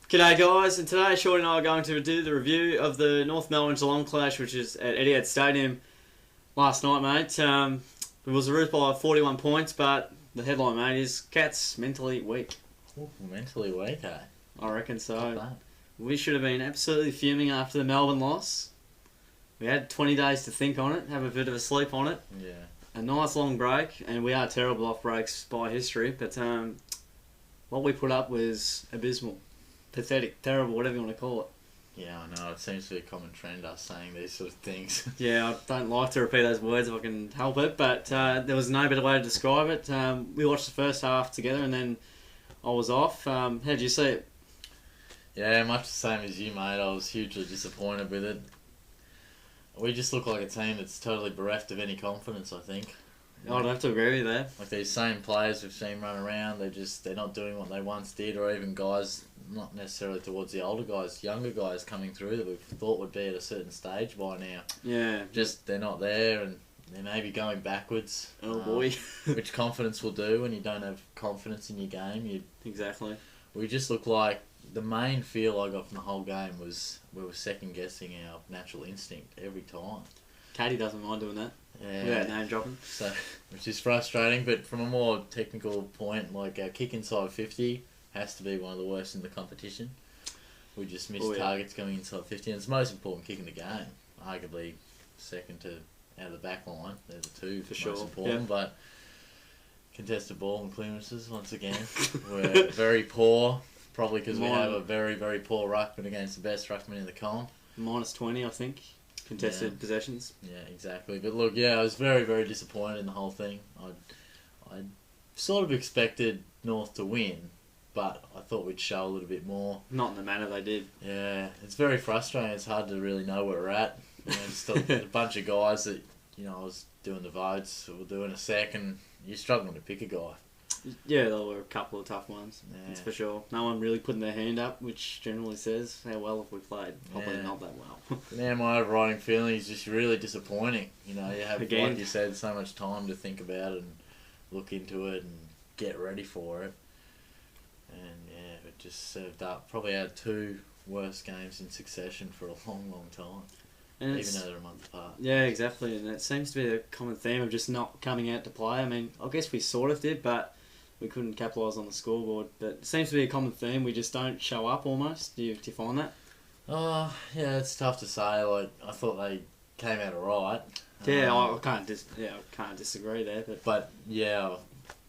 G'day guys, and today Shorty and I are going to do the review of the North Melbourne Geelong clash, which is at Etihad Stadium last night, mate. It was a route by 41 points, but the headline, mate, is Cats mentally weak. Ooh, mentally weak, eh? I reckon so. We should have been absolutely fuming after the Melbourne loss. We had 20 days to think on it, have a bit of a sleep on it. Yeah. A nice long break, and we are terrible off breaks by history, but what we put up was abysmal. Pathetic, terrible, whatever you want to call it. Yeah, I know. It seems to be a common trend, us saying these sort of things. Yeah, I don't like to repeat those words if I can help it, but there was no better way to describe it. We watched the first half together and then I was off. How did you see it? Yeah, much the same as you, mate. I was hugely disappointed with it. We just look like a team that's totally bereft of any confidence, I think. I'd have to agree with that. Like these same players we've seen run around, they're not doing what they once did, or even guys, not necessarily towards the older guys, younger guys coming through that we thought would be at a certain stage by now. Yeah. Just they're not there, and they may be going backwards. Oh boy. Which confidence will do when you don't have confidence in your game. Exactly. We just look like the main feel I got from the whole game was we were second guessing our natural instinct every time. Katie doesn't mind doing that. Yeah. Without name dropping. So, which is frustrating, but from a more technical point, like our kick inside 50 has to be one of the worst in the competition. We just missed targets going inside 50, and it's the most important kick in the game. Arguably second to out of the back line. They're the two for most sure. important, but contested ball and clearances, once again, we're very poor, probably because we have a very, very poor ruckman against the best ruckman in the comp. Minus 20, I think. Contested possessions. Yeah, exactly. But look, yeah, I was very, very disappointed in the whole thing. I sort of expected North to win, but I thought we'd show a little bit more. Not in the manner they did. Yeah, it's very frustrating. It's hard to really know where we're at. You know, it's a bunch of guys that, I was doing the votes, or doing a sec, and you're struggling to pick a guy. Yeah, there were a couple of tough ones, that's Yeah. for sure. No one really putting their hand up, which generally says, how well have we played? Probably not that well. Now my overriding feeling is just really disappointing. You have, Again, like you said, so much time to think about it and look into it and get ready for it. And yeah, it just served up. Probably had two worst games in succession for a long, long time. And even though they're a month apart. Yeah, exactly. And it seems to be a common theme of just not coming out to play. I mean, I guess we sort of did, but we couldn't capitalise on the scoreboard. But it seems to be a common theme. We just don't show up almost. Do you find that? Oh, yeah, it's tough to say. Like, I thought they came out alright. Yeah, I can't disagree there. But yeah,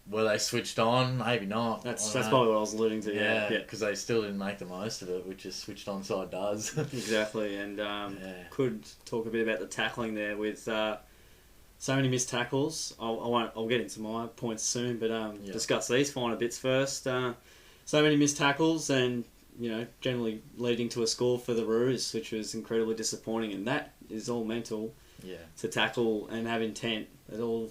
were they switched on? Maybe not. That's probably what I was alluding to. Yeah, because they still didn't make the most of it, which a switched on side does. Exactly, and could talk a bit about the tackling there with so many missed tackles. I'll get into my points soon, but discuss these finer bits first. So many missed tackles, and generally leading to a score for the Roos, which was incredibly disappointing, and that is all mental. Yeah. To tackle and have intent, it all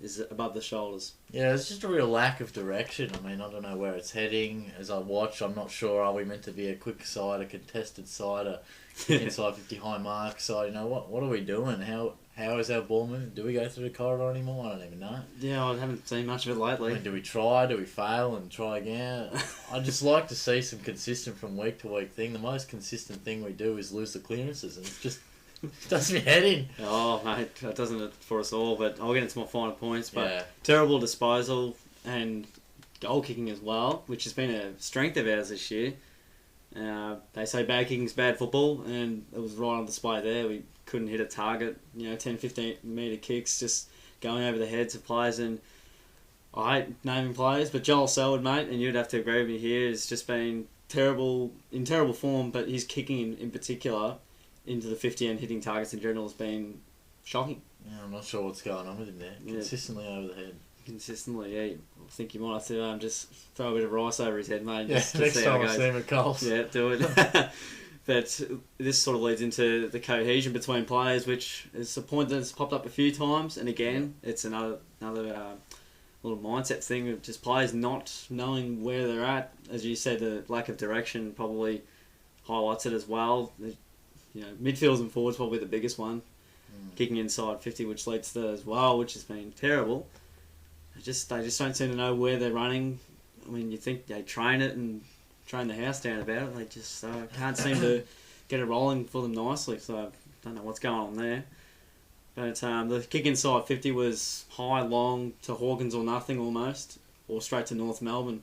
is above the shoulders. Yeah, it's just a real lack of direction. I mean, I don't know where it's heading. As I watch, I'm not sure. Are we meant to be a quick side, a contested side, a inside 50 high mark side? What are we doing? How is our ball moving? Do we go through the corridor anymore? I don't even know. Yeah, I haven't seen much of it lately. I mean, do we try? Do we fail and try again? I just like to see some consistent from week to week thing. The most consistent thing we do is lose the clearances, and it's just does me head in. Oh, mate, that doesn't it for us all, but I'll get into my final points. But terrible disposal and goal kicking as well, which has been a strength of ours this year. They say bad kicking is bad football, and it was right on display there. We couldn't hit a target, 10, 15 metre kicks just going over the heads of players. And I hate naming players, but Joel Selwood, mate, and you'd have to agree with me here, has just been in terrible form, but his kicking in particular into the 50 and hitting targets in general has been shocking. Yeah, I'm not sure what's going on with him there. Consistently over the head. Consistently, yeah. I think you might have to just throw a bit of rice over his head, mate. Yeah, next time I see him at Coles. Yeah, do it. But this sort of leads into the cohesion between players, which is a point that's popped up a few times. And again, it's another little mindset thing of just players not knowing where they're at. As you said, the lack of direction probably highlights it as well. Midfields and forwards probably the biggest one. Kicking inside 50, which leads to that as well, which has been terrible. They just don't seem to know where they're running. I mean, you think they train it and train the house down about it. They just can't seem to get it rolling for them nicely. So I don't know what's going on there. But the kick inside 50 was high, long to Hawkins or nothing almost, or straight to North Melbourne,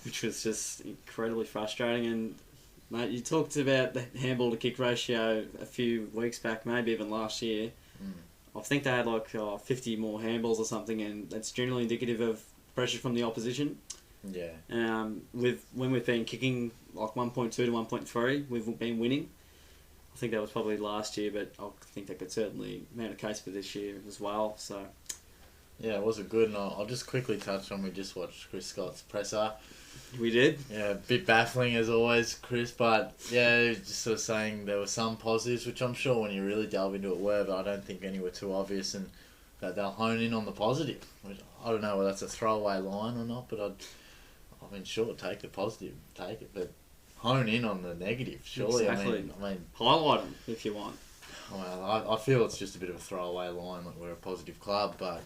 which was just incredibly frustrating. And mate, you talked about the handball to kick ratio a few weeks back, maybe even last year. I think they had like 50 more handballs or something, and that's generally indicative of pressure from the opposition. Yeah. When we've been kicking like 1.2 to 1.3, we've been winning. I think that was probably last year, but I think that could certainly mount a case for this year as well. So. Yeah, it was a good, and I'll just quickly touch on, we just watched Chris Scott's presser. We did? Yeah, a bit baffling as always, Chris, but yeah, he was just sort of saying there were some positives, which I'm sure when you really delve into it were, but I don't think any were too obvious, and that they'll hone in on the positive. Which, I don't know whether that's a throwaway line or not, but I mean, sure, take the positive, take it, but hone in on the negative, surely. Exactly. I mean, highlight them if you want. Well, I feel it's just a bit of a throwaway line that we're a positive club, but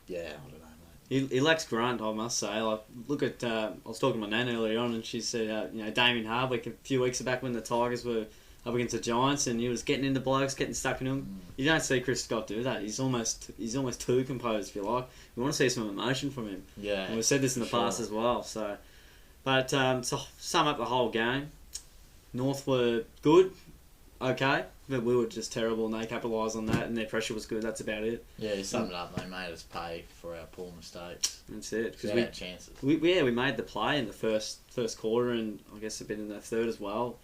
yeah, I don't know, mate. He lacks grunt, I must say. Like, look at I was talking to my nan earlier on, and she said, Damien Hardwick a few weeks back when the Tigers were up against the Giants, and he was getting into blokes, getting stuck in them. You don't see Chris Scott do that. He's almost too composed, if you like. We want to see some emotion from him. Yeah, and we've said this in the past as well. So, but to sum up the whole game, North were good, okay, but we were just terrible, and they capitalised on that, and their pressure was good. That's about it. Yeah, you summed it up. They made us pay for our poor mistakes. That's it. Because we had chances. We made the play in the first quarter, and I guess a bit in the third as well.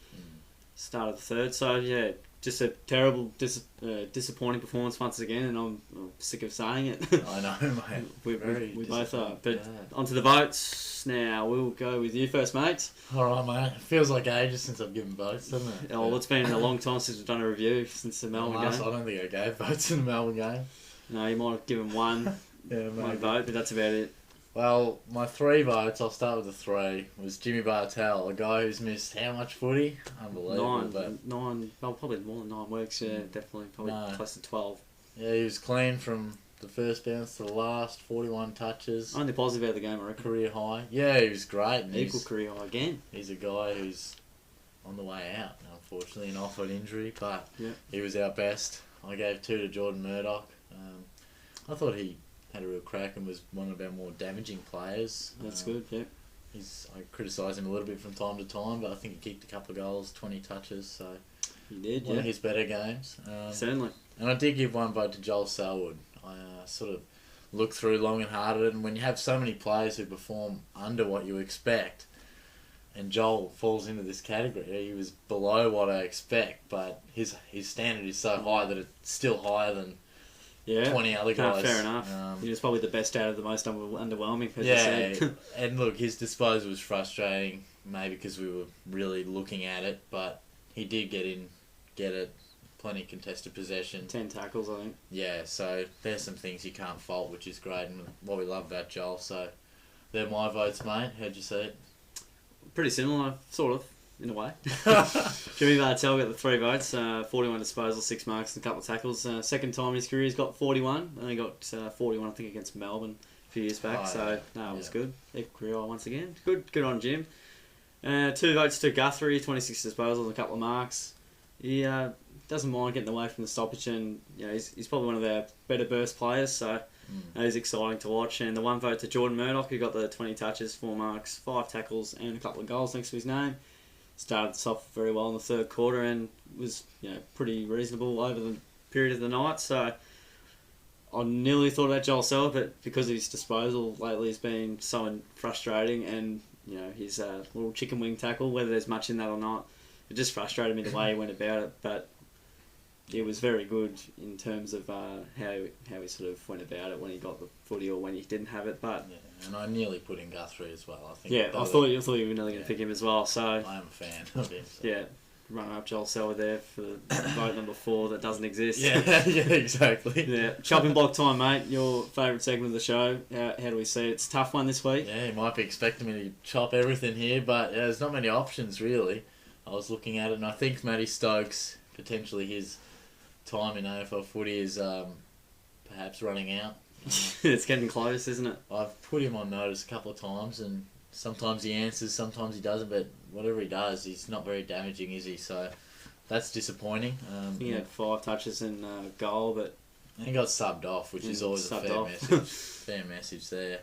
Start of the third. So yeah, just a terrible, disappointing performance once again, and I'm sick of saying it. I know, mate. we both are. But onto the votes now. We'll go with you first, mate. All right, mate. It feels like ages since I've given votes, doesn't it? Oh, well, it's been a long time since we've done a review since the Melbourne game. I don't think I gave votes in the Melbourne game. No, you might have given one vote, but that's about it. Well, my 3 votes, I'll start with the 3, was Jimmy Bartell, a guy who's missed how much footy? Unbelievable. Nine, well, probably more than 9 weeks, yeah, definitely. Probably close to 12. Yeah, he was clean from the first bounce to the last, 41 touches. Only positive out of the game, I reckon. Career high. Yeah, he was great. And equal career high again. He's a guy who's on the way out, unfortunately, an off-foot injury, but he was our best. I gave 2 to Jordan Murdoch. I thought he had a real crack and was one of our more damaging players. That's good, yeah. I criticised him a little bit from time to time, but I think he kicked a couple of goals, 20 touches, so he did, one of his better games. Certainly. And I did give 1 vote to Joel Selwood. I sort of looked through long and hard at it, and when you have so many players who perform under what you expect, and Joel falls into this category, he was below what I expect, but his standard is so high that it's still higher than 20 other guys. Fair enough. He was probably the best out of the most underwhelming, as you said. And look, his disposal was frustrating, maybe because we were really looking at it, but he did get it, plenty of contested possession. 10 tackles, I think. Yeah, so there's some things you can't fault, which is great, and what we love about Joel. So they're my votes, mate. How'd you see it? Pretty similar, sort of. In a way. Jimmy Bartell got the 3 votes, 41 disposals, 6 marks and a couple of tackles. Second time in his career he's got 41, and he got 41 I think against Melbourne a few years back, it was good. Equal career once again. Good on Jim. 2 votes to Guthrie, 26 disposals and a couple of marks. He doesn't mind getting away from the stoppage, and he's probably one of our better burst players, so he's exciting to watch. And the 1 vote to Jordan Murdoch, who got the 20 touches, 4 marks, 5 tackles and a couple of goals next to his name. Started us off very well in the third quarter and was pretty reasonable over the period of the night. So I nearly thought about Joel Selwood, but because of his disposal lately has been so frustrating, and his little chicken wing tackle, whether there's much in that or not, it just frustrated me the way he went about it. But it was very good in terms of how he sort of went about it when he got the footy or when he didn't have it. But and I nearly put in Guthrie as well. I think. Yeah, I thought you were nearly going to pick him as well. So I am a fan of him. So. Yeah, run up Joel Selwood there for vote number 4 that doesn't exist. Yeah, exactly. Yeah, chopping block time, mate. Your favourite segment of the show. How do we see it? It's a tough one this week. Yeah, you might be expecting me to chop everything here, but there's not many options really. I was looking at it, and I think Matty Stokes, potentially his time in AFL footy is perhaps running out. It's getting close, isn't it? I've put him on notice a couple of times, and Sometimes he answers, sometimes he doesn't, but whatever he does, he's not very damaging, is he? So that's disappointing. He had 5 touches and goal, but he got subbed off, which is always a fair message. Fair message there.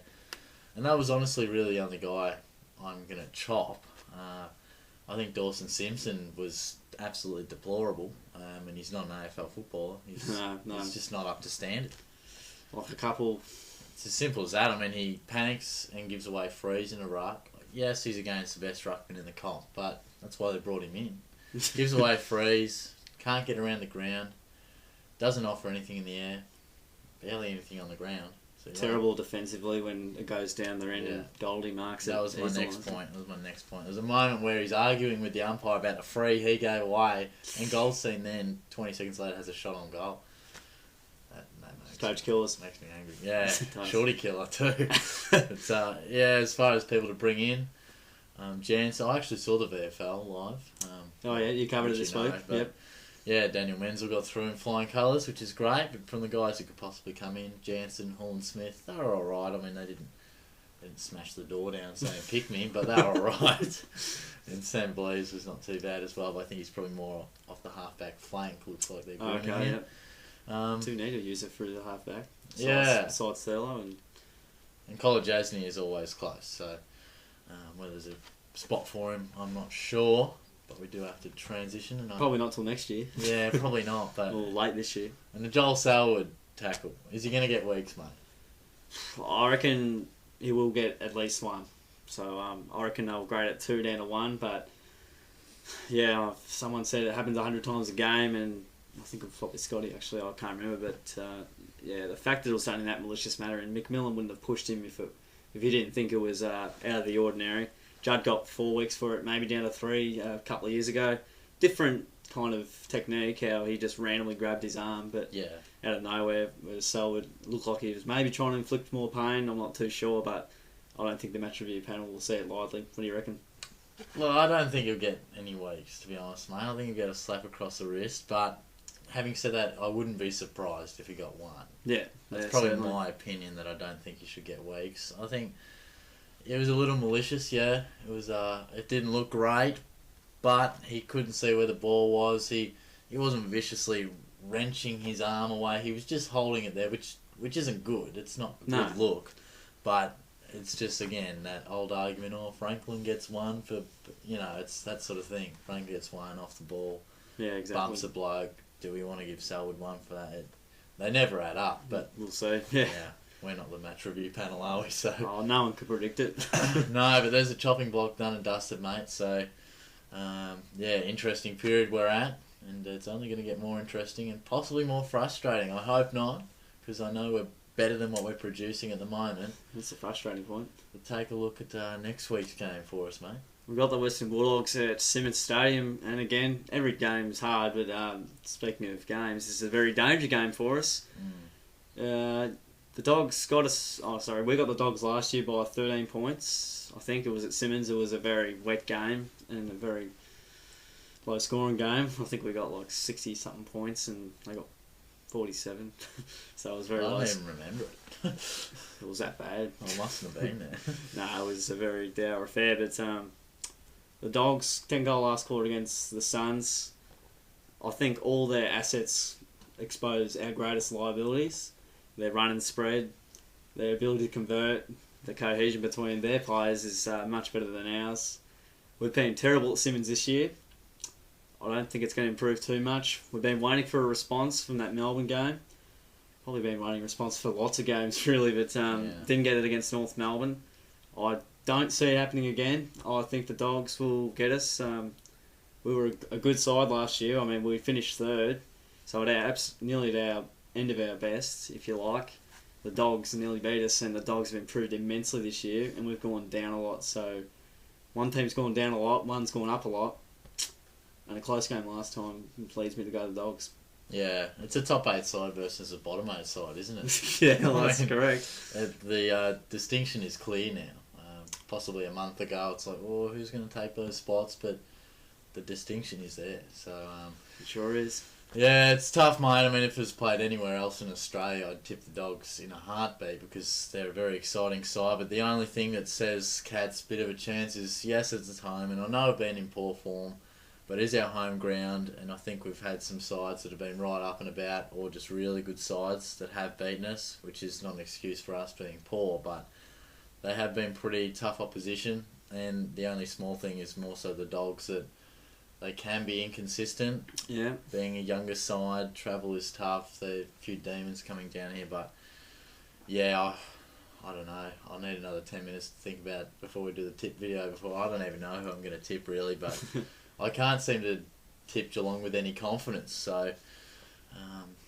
And that was honestly really the only guy I'm going to chop. I think Dawson Simpson was absolutely deplorable, and he's not an AFL footballer. He's just not up to standard. Like a couple... It's as simple as that. I mean, he panics and gives away frees in a ruck. Yes, he's against the best ruckman in the comp, but that's why they brought him in. Gives away frees, can't get around the ground, doesn't offer anything in the air, barely anything on the ground. So, terrible defensively when it goes down the end and Goldie marks it. That was my next point. There was a moment where he's arguing with the umpire about the free he gave away, and Goldstein then, 20 seconds later, has a shot on goal. Coach killers. Makes me angry. Yeah, shorty killer too. But, as far as people to bring in, Jan, so I actually saw the VFL live. You covered it this week. Yep. Yeah, Daniel Menzel got through in flying colours, which is great. But from the guys who could possibly come in, Jansen, Hall and Smith, they were all right. I mean, they didn't smash the door down saying pick me, but they were all right. And Sam Blease was not too bad as well, but I think he's probably more off the halfback flank. Looks like they're bringing him. Yep. Do need to use it through the halfback. Besides Thurlow and College Asney is always close. So whether there's a spot for him, I'm not sure. But we do have to transition. And probably not till next year. Yeah, probably not. But or late this year. And the Joel Selwood tackle, is he going to get weeks, mate? I reckon he will get at least one. So I reckon they'll grade it 2 down to 1. But yeah, someone said it happens 100 times a game, and I think it'll probably Scotty actually. I can't remember, but the fact that it was done in that malicious manner, and McMillan wouldn't have pushed him if he didn't think it was out of the ordinary. Judd got 4 weeks for it, maybe down to 3 a couple of years ago. Different kind of technique, how he just randomly grabbed his arm, but out of nowhere, where Selwood looked like he was maybe trying to inflict more pain. I'm not too sure, but I don't think the match review panel will see it lightly. What do you reckon? Well, I don't think he'll get any weeks, to be honest, mate. I don't think he'll get a slap across the wrist, but having said that, I wouldn't be surprised if he got 1. Yeah. That's probably certainly my opinion, that I don't think he should get weeks. I think it was a little malicious, yeah. It was. It didn't look great, but he couldn't see where the ball was. He wasn't viciously wrenching his arm away. He was just holding it there, which isn't good. It's not a good look, but it's just, again, that old argument, Franklin gets 1 for, it's that sort of thing. Franklin gets 1 off the ball. Yeah, exactly. Bumps a bloke. Do we want to give Selwood 1 for that? They never add up, but we'll see. Yeah. We're not the match review panel, are we? So no one could predict it. No, but there's a chopping block done and dusted, mate. So, interesting period we're at, and it's only going to get more interesting and possibly more frustrating. I hope not, because I know we're better than what we're producing at the moment. That's a frustrating point. But take a look at next week's game for us, mate. We've got the Western Bulldogs at Simmons Stadium, and again, every game is hard, but speaking of games, this is a very dangerous game for us. The Dogs got us... we got the Dogs last year by 13 points. I think it was at Simmons. It was a very wet game and a very low-scoring game. I think we got like 60-something points, and they got 47. So it was very low. I don't even remember it. It was that bad. I mustn't have been there. No, it was a very dour affair, but the Dogs, 10-goal last quarter against the Suns. I think all their assets expose our greatest liabilities. Their run and spread, their ability to convert, the cohesion between their players is much better than ours. We've been terrible at Simmons this year. I don't think it's going to improve too much. We've been waiting for a response from that Melbourne game. Probably been waiting a response for lots of games, really, but didn't get it against North Melbourne. I don't see it happening again. I think the Dogs will get us. We were a good side last year. I mean, we finished 3rd, so nearly at our end of our best, if you like. The Dogs nearly beat us, and the Dogs have improved immensely this year, and we've gone down a lot. So one team's gone down a lot, one's gone up a lot, and a close game last time leads me to go to the Dogs. Yeah, it's a top 8 side versus a bottom 8 side, isn't it? Yeah, that's correct. The distinction is clear now. Possibly a month ago, it's like, who's going to take those spots? But the distinction is there. So it sure is. Yeah, it's tough, mate. I mean, if it was played anywhere else in Australia, I'd tip the Dogs in a heartbeat because they're a very exciting side. But the only thing that says Cats a bit of a chance is, yes, it's at home, and I know we've been in poor form, but it is our home ground, and I think we've had some sides that have been right up and about, or just really good sides that have beaten us, which is not an excuse for us being poor, but they have been pretty tough opposition, and the only small thing is more so the Dogs that they can be inconsistent. Yeah. Being a younger side, travel is tough. There are a few demons coming down here, but yeah, I don't know. I'll need another 10 minutes to think about it before we do the tip video. I don't even know who I'm going to tip really, but I can't seem to tip Geelong with any confidence. So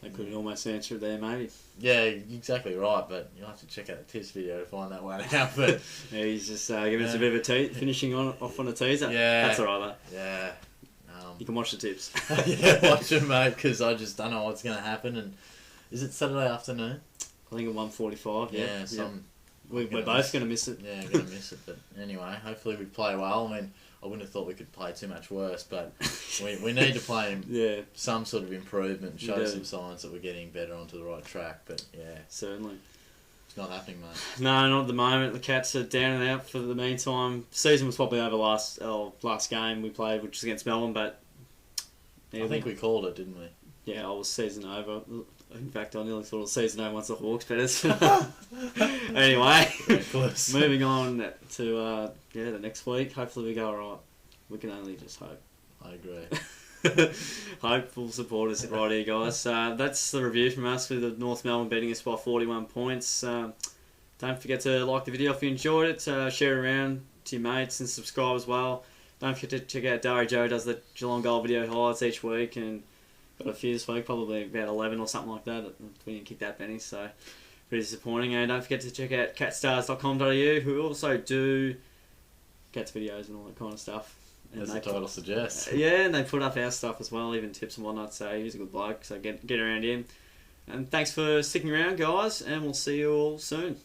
they could almost answer it there, maybe. Yeah, exactly right. But you'll have to check out the tips video to find that one out. But yeah, he's just giving us a bit of a finishing off on a teaser. Yeah, that's all right. Yeah. You can watch the tips. Yeah, watch them, mate, because I just don't know what's going to happen. And is it Saturday afternoon? I think at 1:45. Yeah, we're both going to miss it. Yeah, going to miss it. But anyway, hopefully we play well. I mean, I wouldn't have thought we could play too much worse, but we need to play some sort of improvement and show some signs that we're getting better onto the right track. But yeah, certainly. It's not happening, mate. No, not at the moment. The Cats are down and out for the meantime. Season was probably over last game we played, which was against Melbourne, but I think we called it, didn't we? Yeah, I was season over. In fact, I nearly thought it was season over once the Hawks beat us. Anyway, moving on to the next week. Hopefully we go alright. We can only just hope. I agree. Hopeful supporters right here, guys. That's the review from us with the North Melbourne beating us by 41 points. Don't forget to like the video if you enjoyed it. Share it around to your mates and subscribe as well. Don't forget to check out darijoe. Does the Geelong Goal video highlights each week, and got a few this week, probably about 11 or something like that. We didn't kick that many, so pretty disappointing. And don't forget to check out catstars.com.au, who also do Cats videos and all that kind of stuff. And as the title suggests. Yeah, and they put up our stuff as well, even tips and whatnot, so he's a good bloke, so get around him. And thanks for sticking around, guys, and we'll see you all soon.